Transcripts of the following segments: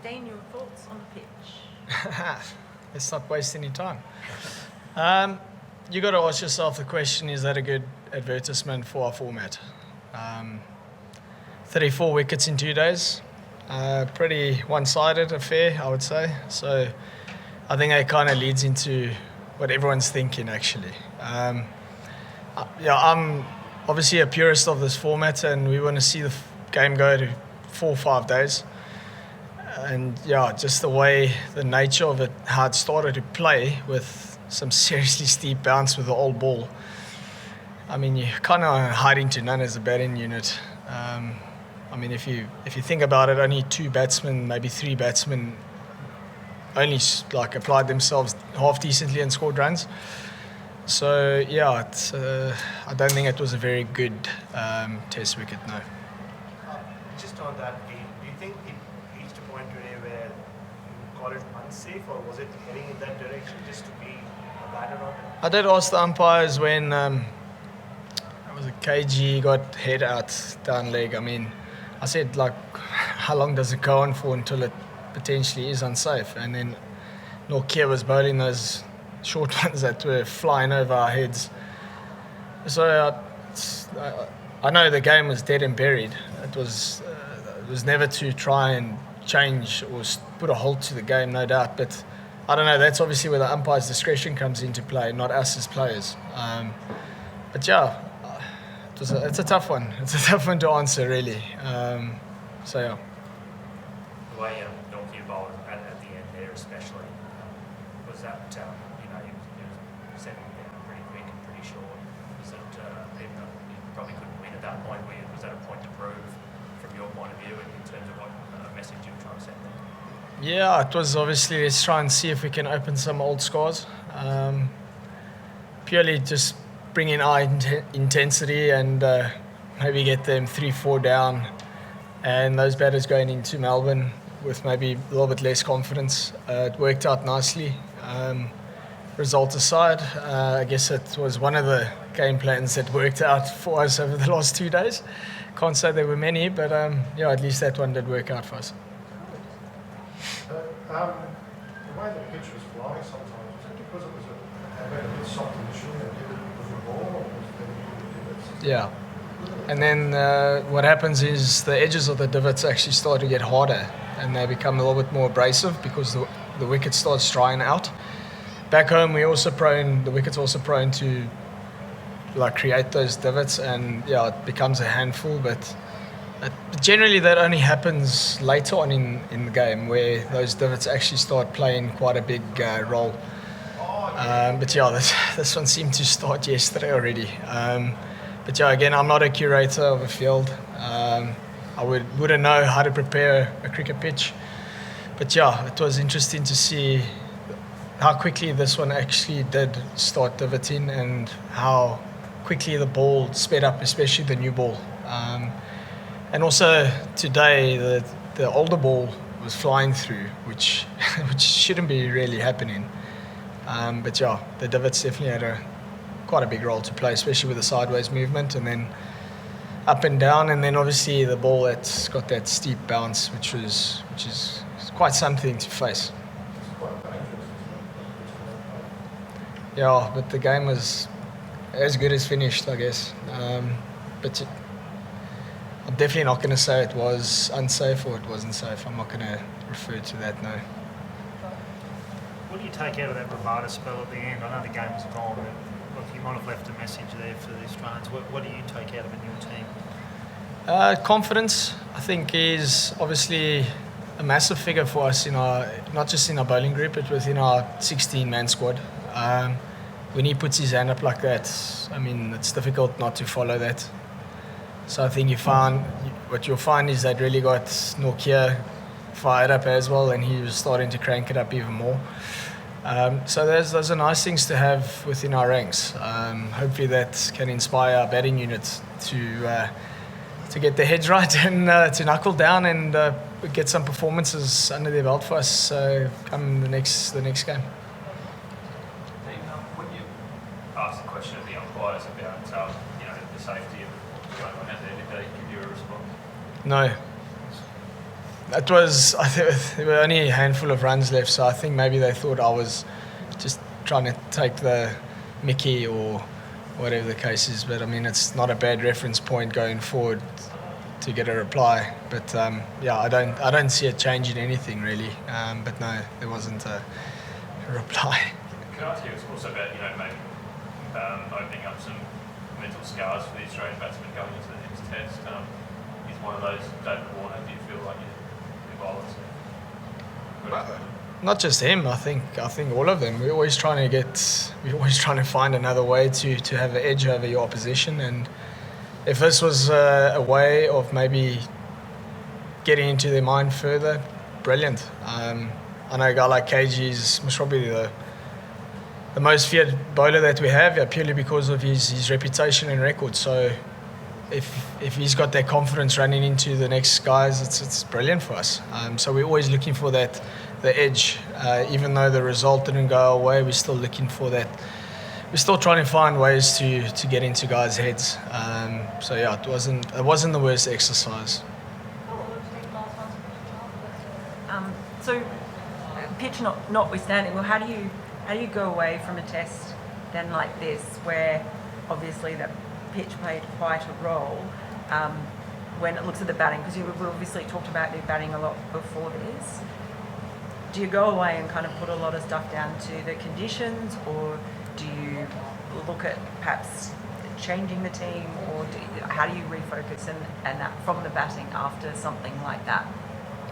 Dean, your thoughts on the pitch? Let's not waste any time. You got to ask yourself the question, is that a good advertisement for our format? 34 wickets in 2 days. Pretty one-sided affair, I would say. So I think that kind of leads into what everyone's thinking, actually. I'm obviously a purist of this format, and we want to see the game go to 4 or 5 days. And just the way, the nature of it, how it started to play with some seriously steep bounce with the old ball. I mean, you're kind of hiding to none as a batting unit. If you think about it, only 2 batsmen, maybe 3 batsmen, only applied themselves half decently and scored runs. So I don't think it was a very good test wicket. No. Just on that, do you think it reached a point today where you call it unsafe, or was it heading in that direction just to be a batter on it? I did ask the umpires when it was a KG got head out down leg. I mean, I said, how long does it go on for until it potentially is unsafe? And then Nortje was bowling those short ones that were flying over our heads. So I know the game was dead and buried. It was never to try and change or put a halt to the game, no doubt. But I don't know, that's obviously where the umpire's discretion comes into play, not us as players. It's a tough one. It's a tough one to answer, really. The way Nortje bowled at the end there, especially, was that you were settling down pretty quick and pretty short. Was it even though you probably couldn't win at that point? Was that a point to prove from your point of view in terms of what message you were trying to send there? Yeah, it was obviously, let's try and see if we can open some old scores. Purely just bring in our intensity and maybe get them 3-4 down, and those batters going into Melbourne with maybe a little bit less confidence. It worked out nicely. Result aside, I guess it was one of the game plans that worked out for us over the last 2 days. Can't say there were many, but at least that one did work out for us. The way the pitch was flying sometimes, was it because it was a bit soft initially and did it with the ball, or was there divots? Yeah. And then what happens is the edges of the divots actually start to get harder, and they become a little bit more abrasive because the wicket starts drying out. Back home, the wicket's also prone to create those divots, and it becomes a handful. But generally, that only happens later on in the game, where those divots actually start playing quite a big role. This one seemed to start yesterday already. Again, I'm not a curator of a field. I wouldn't know how to prepare a cricket pitch. But it was interesting to see how quickly this one actually did start divoting, and how quickly the ball sped up, especially the new ball. And also today, the older ball was flying through, which shouldn't be really happening. The divots definitely had quite a big role to play, especially with the sideways movement, and then up and down, and then obviously the ball that's got that steep bounce, which is quite something to face. Yeah, but the game was as good as finished, I guess. I'm definitely not going to say it was unsafe or it wasn't safe. I'm not going to refer to that, no. What do you take out of that Bravada spell at the end? I know the game was gone, but look, you might have left a message there for the Australians. What do you take out of it in your team? Confidence, I think, is obviously a massive figure for us not just in our bowling group, but within our 16-man squad. When he puts his hand up like that, I mean, it's difficult not to follow that. So I think what you'll find is that really got Nortje fired up as well, and he was starting to crank it up even more. So those are nice things to have within our ranks. Hopefully that can inspire our batting unit to get their heads right and to knuckle down and get some performances under their belt for us come the next game. When you asked the question of the umpires about the safety of what's going on out there, did they give you a response? No. It was, I think there were only a handful of runs left, so I think maybe they thought I was just trying to take the mickey or whatever the case is. But I mean, it's not a bad reference point going forward to get a reply. But yeah, I don't see it changing anything really. But no, there wasn't a reply. Can I ask you, it's also about, maybe opening up some mental scars for the Australian batsmen going into the next test. He's one of those, David Warner, do you feel like your bowlers? Not just him. I think all of them. We're always trying to find another way to have an edge over your opposition. And if this was a way of maybe getting into their mind further, brilliant. I know a guy like KG is most probably the most feared bowler that we have, purely because of his reputation and record. So if he's got that confidence running into the next guys, it's brilliant for us. So we're always looking for the edge. Even though the result didn't go our way, we're still looking for that. We're still trying to find ways to get into guys' heads. So yeah, it wasn't the worst exercise. So pitch notwithstanding, well, how do you go away from a test then like this, where obviously the pitch played quite a role when it looks at the batting? Because we obviously talked about the batting a lot before this. Do you go away and kind of put a lot of stuff down to the conditions, or do you look at perhaps changing the team, or how do you refocus and that from the batting after something like that?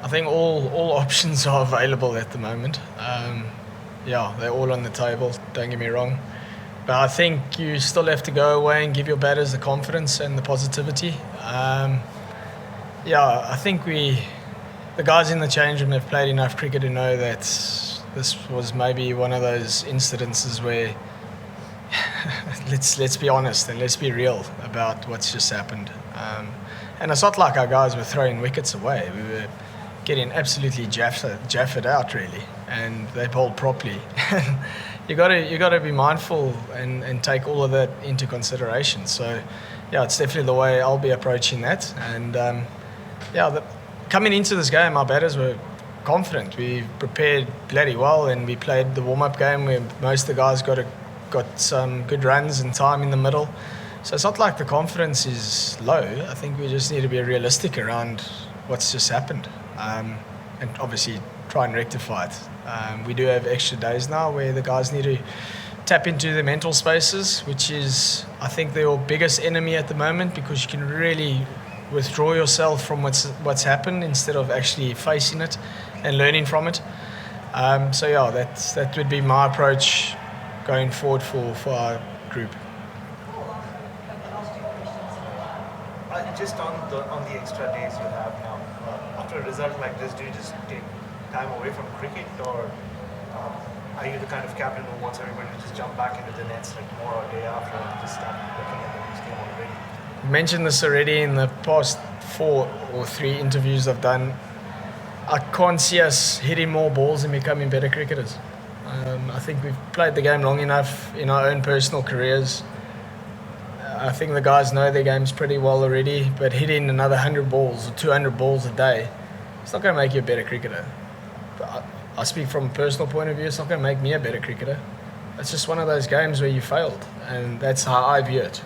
I think all options are available at the moment. Yeah, they're all on the table, don't get me wrong. But I think you still have to go away and give your batters the confidence and the positivity. Yeah, I think the guys in the change room have played enough cricket to know that this was maybe one of those incidences where let's be honest and let's be real about what's just happened. And it's not like our guys were throwing wickets away. We were getting absolutely jaffed out really, and they bowled properly. you got to be mindful and take all of that into consideration. So yeah, it's definitely the way I'll be approaching that. And coming into this game, our batters were confident. We prepared bloody well, and we played the warm-up game where most of the guys got some good runs and time in the middle. So it's not like the confidence is low. I think we just need to be realistic around what's just happened, and obviously try and rectify it. We do have extra days now where the guys need to tap into the mental spaces, which is, I think, their biggest enemy at the moment, because you can really withdraw yourself from what's happened instead of actually facing it and learning from it. So yeah, that would be my approach going forward for our group. Just on the extra days you have now, after a result like this, do you just take time away from cricket, or are you the kind of captain who wants everybody to just jump back into the nets like tomorrow or day after and just start looking at the next game already? I mentioned this already in the past 4 or 3 interviews I've done. I can't see us hitting more balls and becoming better cricketers. I think we've played the game long enough in our own personal careers. I think the guys know their games pretty well already, but hitting another 100 balls or 200 balls a day, it's not going to make you a better cricketer. I speak from a personal point of view, it's not going to make me a better cricketer. It's just one of those games where you failed, and that's how I view it.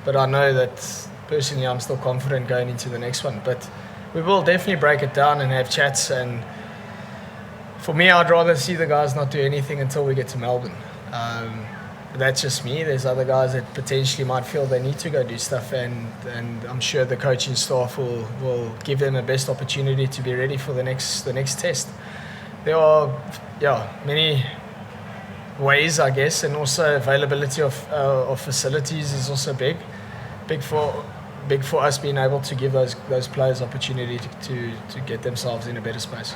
But I know that personally I'm still confident going into the next one. But we will definitely break it down and have chats, and for me, I'd rather see the guys not do anything until we get to Melbourne. That's just me. There's other guys that potentially might feel they need to go do stuff, and I'm sure the coaching staff will give them the best opportunity to be ready for the next test. There are many ways, I guess, and also availability of facilities is also big for us being able to give those players opportunity to get themselves in a better space.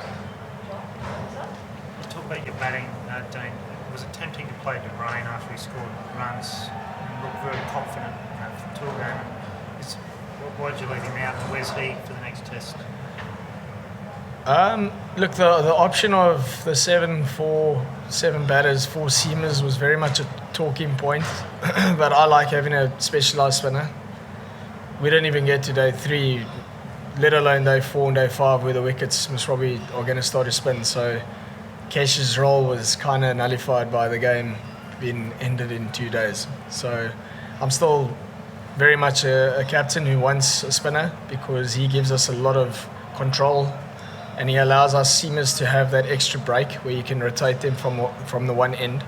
You talk about your batting, Dean. Was it tempting to play De Bruyne after he scored runs and looked very confident for tour game? Why did you leave him out? Where's he for the next test? Look, the option of the 7 batters, 4 seamers was very much a talking point, but I like having a specialised spinner. We didn't even get to day 3, let alone day 4 and day 5 where the wickets most probably are going to start to spin. So Kesh's role was kind of nullified by the game being ended in 2 days. So I'm still very much a captain who wants a spinner because he gives us a lot of control and he allows our seamers to have that extra break where you can rotate them from the one end.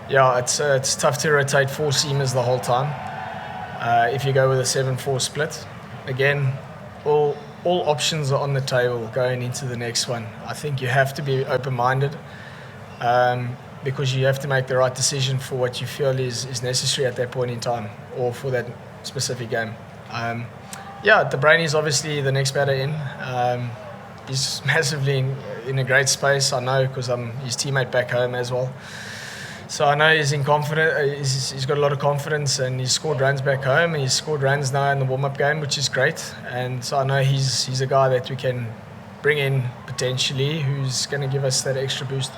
Yeah, it's tough to rotate 4 seamers the whole time. If you go with a 7-4 split, again, all options are on the table going into the next one. I think you have to be open-minded because you have to make the right decision for what you feel is necessary at that point in time or for that specific game. The Brainy is obviously the next batter in. He's massively in a great space, I know, because I'm his teammate back home as well. So I know he's he's got a lot of confidence and he's scored runs back home and he's scored runs now in the warm-up game, which is great. And so I know he's a guy that we can bring in potentially who's going to give us that extra boost.